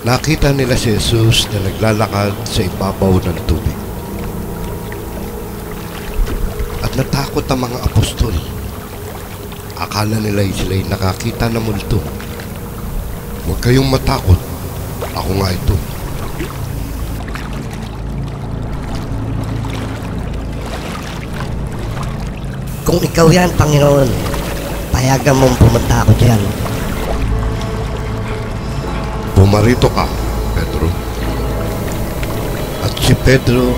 Nakita nila si Jesus na naglalakad sa ibabaw ng tubig. At natakot ang mga apostol. Akala nila sila'y nakakita ng multo. Huwag kayong matakot. Ako nga ito. Kung ikaw yan, Panginoon, payagan mong pumunta ako dyan. Pumarito ka, Pedro. At si Pedro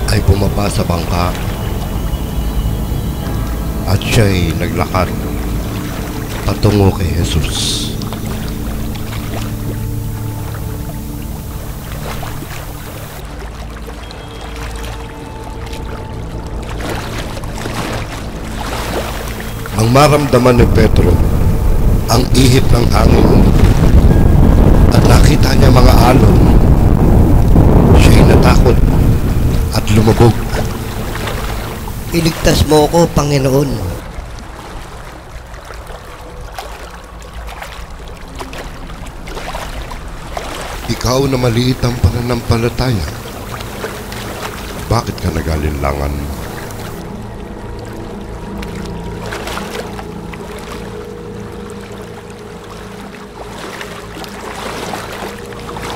ay bumaba sa bangka at siya'y naglakad patungo kay Jesus. Ang maramdaman ni Pedro ang ihip ng hangin at nakita niya mga alon. Siya'y natakot at lumubog. Iligtas mo ako, Panginoon. Ikaw na maliit ang pananampalataya, bakit ka nag-alinlangan?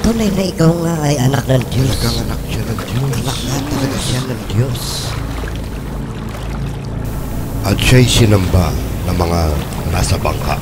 Tunay na ikaw nga ay anak ng Diyos. Talagang anak siya ng Diyos. Anak nga talaga siya ng Diyos. At siya'y sinamba ng mga nasa bangka.